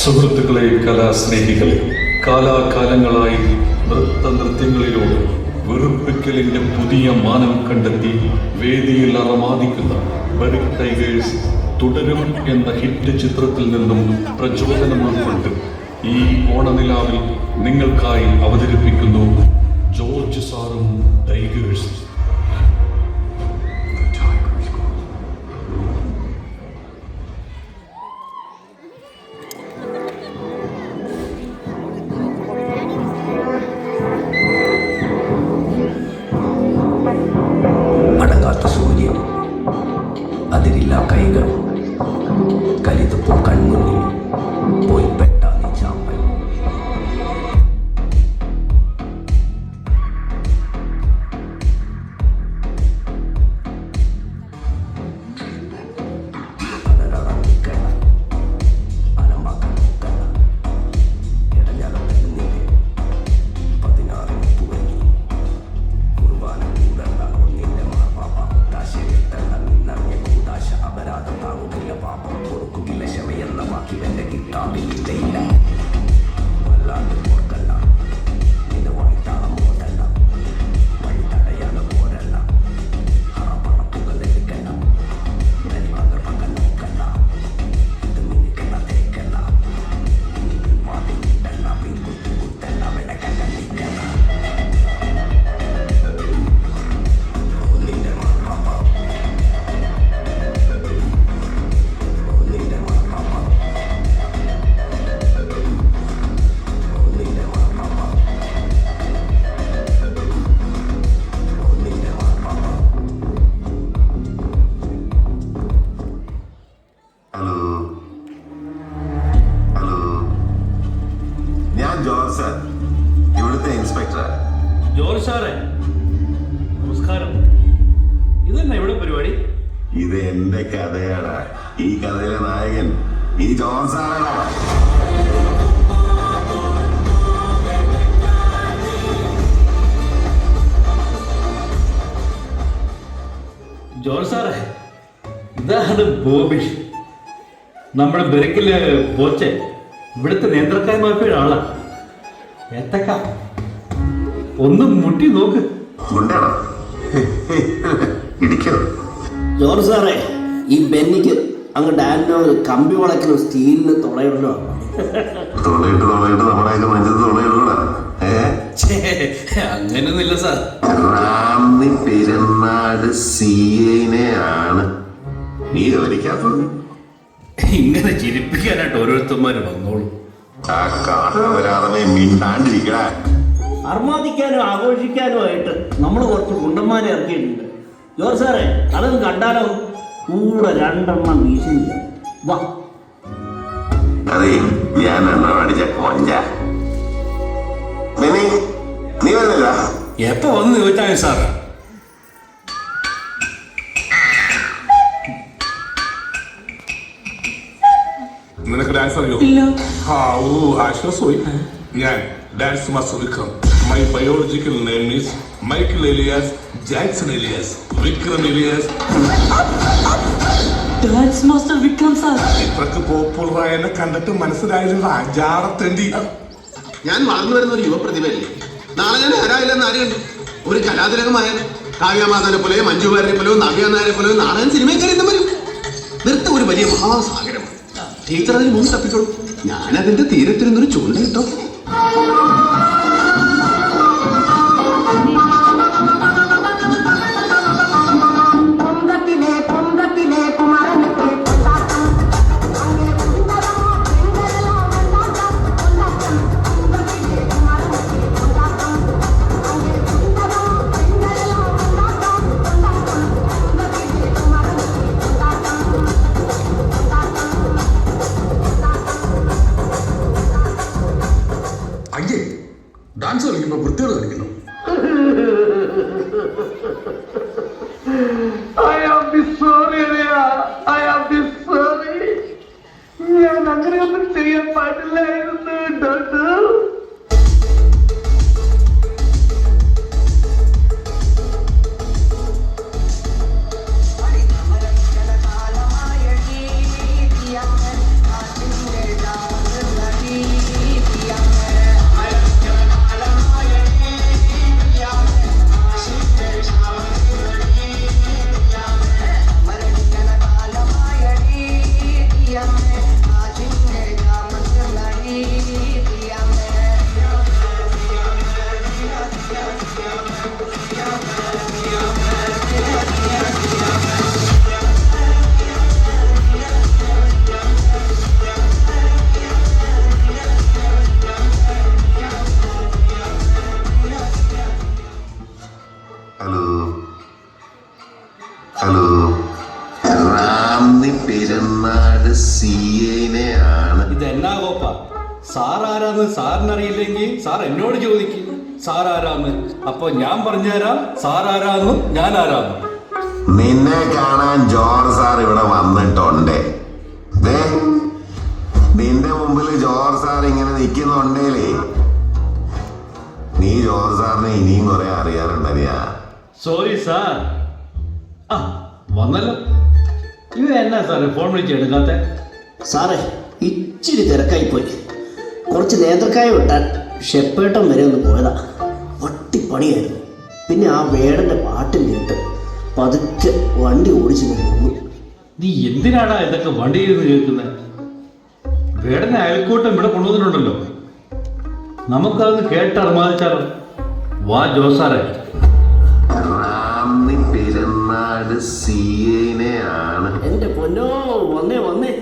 സുഹൃത്തുക്കളെ, കലാസ്നേഹികളെ, കാലാകാലങ്ങളായി നൃത്തനൃത്യങ്ങളിലൂടെ വെറുപ്പിക്കലിന്റെ പുതിയ മാനം കണ്ടെത്തി വേദിയിൽ അറമാദിക്കുന്ന ബെറിക് ടൈഗേഴ്സ് തുടരും എന്ന ഹിറ്റ് ചിത്രത്തിൽ നിന്നും പ്രചോദനം ഉൾക്കൊണ്ട് ഈ ഓണനിലാവിൽ നിങ്ങൾക്കായി അവതരിപ്പിക്കുന്നു ജോർജ് സാറും ടൈഗേഴ്സ്. അടങ്ങാത്ത സൂര്യൻ, അതിരില്ല കൈകൾ, കലിതപ്പോൾ കൺമുന്നിൽ പോയി പെട്ട നിജാമ്പൽ. ഇവിടുത്തെ ഇൻസ്പെക്ടർ ജോർജ് സാറേ, നമസ്കാരം. ഇത് തന്നെ ഇവിടെ പരിപാടി? ഇത് എന്റെ കഥയാണ്. ഈ കഥയിലെ നായകൻ ഈ ജോർജ് സാറാണ്. ജോർജ് സാറേ, ഇതാണ് ബോബി, നമ്മുടെ ബെറിക്കിലെ ബോച്ചെ, ഇവിടുത്തെ നേന്ത്രക്കായ മാഫിയുടെ ആളാ. ഏത്തക്ക ഒന്ന് മുട്ടി നോക്ക്. ജോർജ് സാറേ, ഈ ബെന്നിക്ക് അങ്ങ് ഡാനിനോ കമ്പി വളയ്ക്കുന്ന സ്റ്റീലിന് തുളയിടലോ. അങ്ങനെയൊന്നുമില്ല സാർ. പെരുന്നാട് സിഐനെയാണ് നീ ജോലിക്കാത്തത്. ഇങ്ങനെ ചിരിപ്പിക്കാനായിട്ട് ഓരോരുത്തന്മാര് വന്നോളൂ. അർമാദിക്കാനും ആഘോഷിക്കാനും ആയിട്ട് നമ്മൾ കുറച്ച് കുണ്ടന്മാരെ ഇറക്കിയിട്ടുണ്ട്. ജോർജ് സാറേ, അതൊന്നും കണ്ടാലോ? കൂടെ രണ്ടെണ്ണം വീശില്ല. വാ. അതെ, ഞാൻ അടിച്ച കൊഞ്ച. നീ വന്നില്ല? എപ്പോ വന്ന് ചോദിച്ചാൽ സാർ? നിനക്ക് ഡാൻസ് അറിയോ? ആശ്വാസമായി. ഞാൻ dance master Vikram. My biological name is Michael alias Jackson alias Vikram alias. Dance master Vikram sir. ഇത്രക്ക് പോപ്പുലറായ എന്നെ കണ്ടിട്ട് മനസ്സിലായില്ല അജാടത്തേണ്ടി. ഞാൻ വളർന്നു വരുന്ന ഒരു യുവപ്രതിഭയല്ലേ. നാളെ ഞാൻ ആരായില്ലെന്ന് ആര് കണ്ടു? ഒരു കലാതിലകമായ കാവ്യമാധവനെ പോലെയോ മഞ്ജുവാരിനെ പോലെയോ നവ്യാനാരെ പോലെയോ നാളെ സിനിമയിൽ കയറി വരും. നൃത്തം ഒരു വലിയ മഹാസാഗരമാണ്. ടീച്ചർ അതിന് മുമ്പ് തപ്പിക്കോളൂ. ഞാനതിന്റെ തീരത്തിരുന്നൊരു ചൂണ്ട കിട്ടോ. ഡാൻസ് കളിക്കുമ്പോ വൃത്തിയോട് കളിക്കുന്നു. ഞാൻ അങ്ങനെയൊന്നും ചെയ്യാൻ പാടില്ലായിരുന്നു. ഹലോ, റാന്നി പെരുന്നാട് CA ആണ്. ഇതെന്നാ കോപ്പ? സാർ ആരാന്ന് സാറിനറിയില്ലെങ്കിൽ സാർ എന്നോട് ചോദിക്കും സാർ ആരാന്ന്. അപ്പൊ ഞാൻ പറഞ്ഞുതരാം സാർ ആരാന്നും ഞാൻ ആരാന്നും. നിന്നെ കാണാൻ ജോർജ് സാർ ഇവിടെ വന്നിട്ടുണ്ട്. ദേ, നിന്റെ മുമ്പിൽ ജോർജ് സാർ ഇങ്ങനെ നിൽക്കുന്നുണ്ടേലേ നീ ജോർജ് സാറിനെ ഇനിയും കുറെ അറിയാറുണ്ടറിയാ. Sorry sir. ആ വന്നല്ലോ. ഇവ എന്നാ സാറേ ഫോൺ വിളിച്ച് എടുക്കാത്ത? സാറേ ഇച്ചിരി തിരക്കായി പോയി. കുറച്ച് നേന്ത്രക്കായ വെട്ടാൻ ഷെപ്പേട്ടം വരെ ഒന്ന് പോയതാ. വട്ടിപ്പണിയായിരുന്നു. പിന്നെ ആ വേടന്റെ പാട്ടും കേട്ട് പതുക്കെ വണ്ടി ഓടിച്ചു പോകുന്നു. നീ എന്തിനാടാ ഇതൊക്കെ വണ്ടിയിരുന്ന് കേൾക്കുന്നത്? വേടനെ അയൽക്കൂട്ടം ഇവിടെ കൊണ്ടുവന്നിട്ടുണ്ടല്ലോ. നമുക്കതൊന്ന് കേട്ടറിമാദിച്ചാലോ? വാ ജോസാറെ. റാന്നി പെരുന്നാട് CA ആണ്. എന്റെ പൊന്നോ, വന്നേ വന്നേ.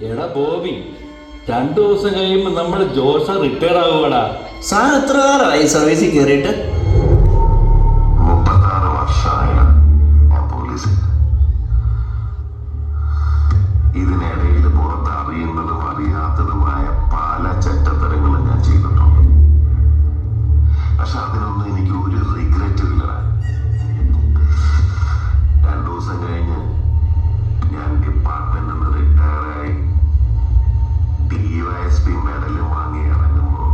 എടാ ബോബി, 2 ദിവസം കഴിയുമ്പോൾ നമ്മൾ ജോർജ് സാർ റിട്ടയർ ആവുകടാ. സാർ എത്ര കാലമായി സർവീസിൽ കയറിയിട്ട്? 36 വർഷമായി ഞാൻ പോലീസിൽ. ഇതിനിടയിൽ പുറത്ത് അറിയുന്നതും അറിയാത്തതുമായ പല ചെറ്റത്തരങ്ങളും ഞാൻ ചെയ്തിട്ടുണ്ട്. പക്ഷെ അതിനൊന്നും എനിക്ക് ഒരു റിഗ്രറ്റും ഇല്ലടാ. 2 ദിവസം കഴിഞ്ഞ് ഞാൻ ഡിപ്പാർട്ട്മെന്റിൽ നിന്ന് റിട്ടയറായി DYSP മെഡൽ വാങ്ങി ഇറങ്ങുമ്പോ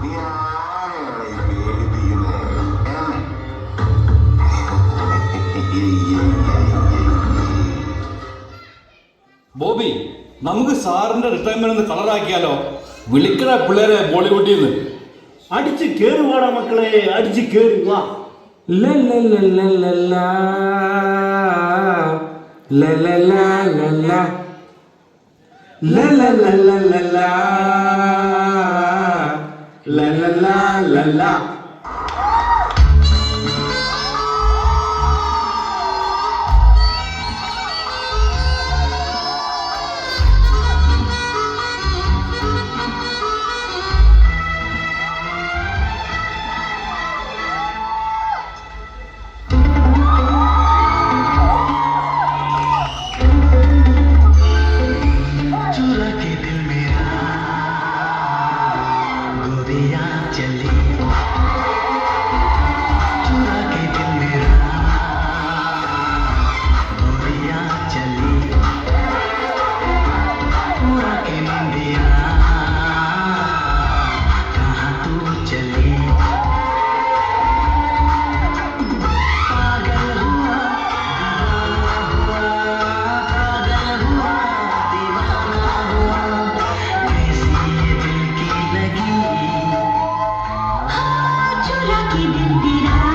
നീ ആരെയാണ് ഈ പേടിപ്പിക്കുന്നത്? ബോബി, നമുക്ക് സാറിന്റെ റിട്ടയർമെന്റ് ഒന്ന് കളറാക്കിയാലോ? വിളിക്കണ പിള്ളേരെ ബോളിവുഡിൽ നിന്ന്. അടിച്ച് കേറുവാടാ മക്കളെ, അടിച്ച് കേറുവാ. चली चुरा के दिल मेरा गोरिया चली चुरा के निंदिया कहाँ तू चली पागल हुआ दीवाना हुआ कैसी ये दिल की लगी चुरा के दिल तेरा